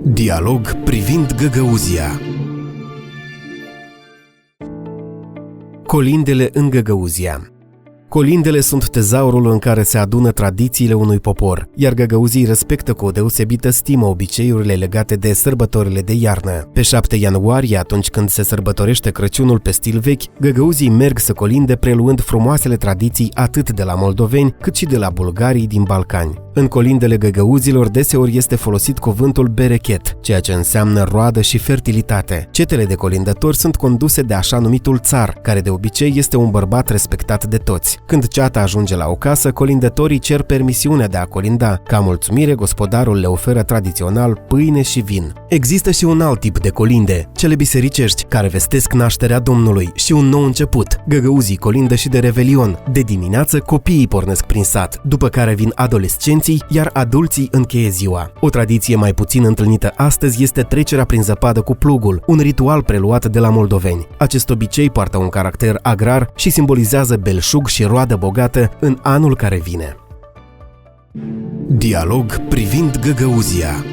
Dialog privind Găgăuzia. Colindele în Găgăuzia. Colindele sunt tezaurul în care se adună tradițiile unui popor, iar găgăuzii respectă cu o deosebită stimă obiceiurile legate de sărbătorile de iarnă. Pe 7 ianuarie, atunci când se sărbătorește Crăciunul pe stil vechi, găgăuzii merg să colinde preluând frumoasele tradiții atât de la moldoveni cât și de la bulgarii din Balcani. În colindele găgăuzilor deseori este folosit cuvântul berechet, ceea ce înseamnă roadă și fertilitate. Cetele de colindători sunt conduse de așa numitul țar, care de obicei este un bărbat respectat de toți. Când ceata ajunge la o casă, colindătorii cer permisiunea de a colinda. Ca mulțumire, gospodarul le oferă tradițional pâine și vin. Există și un alt tip de colinde, cele bisericești, care vestesc nașterea Domnului și un nou început. Găgăuzii colindă și de Revelion. De dimineață, copiii pornesc prin sat, după care vin adolescenții, iar adulții încheie ziua. O tradiție mai puțin întâlnită astăzi este trecerea prin zăpadă cu plugul, un ritual preluat de la moldoveni. Acest obicei poartă un caracter agrar și simbolizează belșug și roadă bogată în anul care vine. Dialog privind Găgăuzia.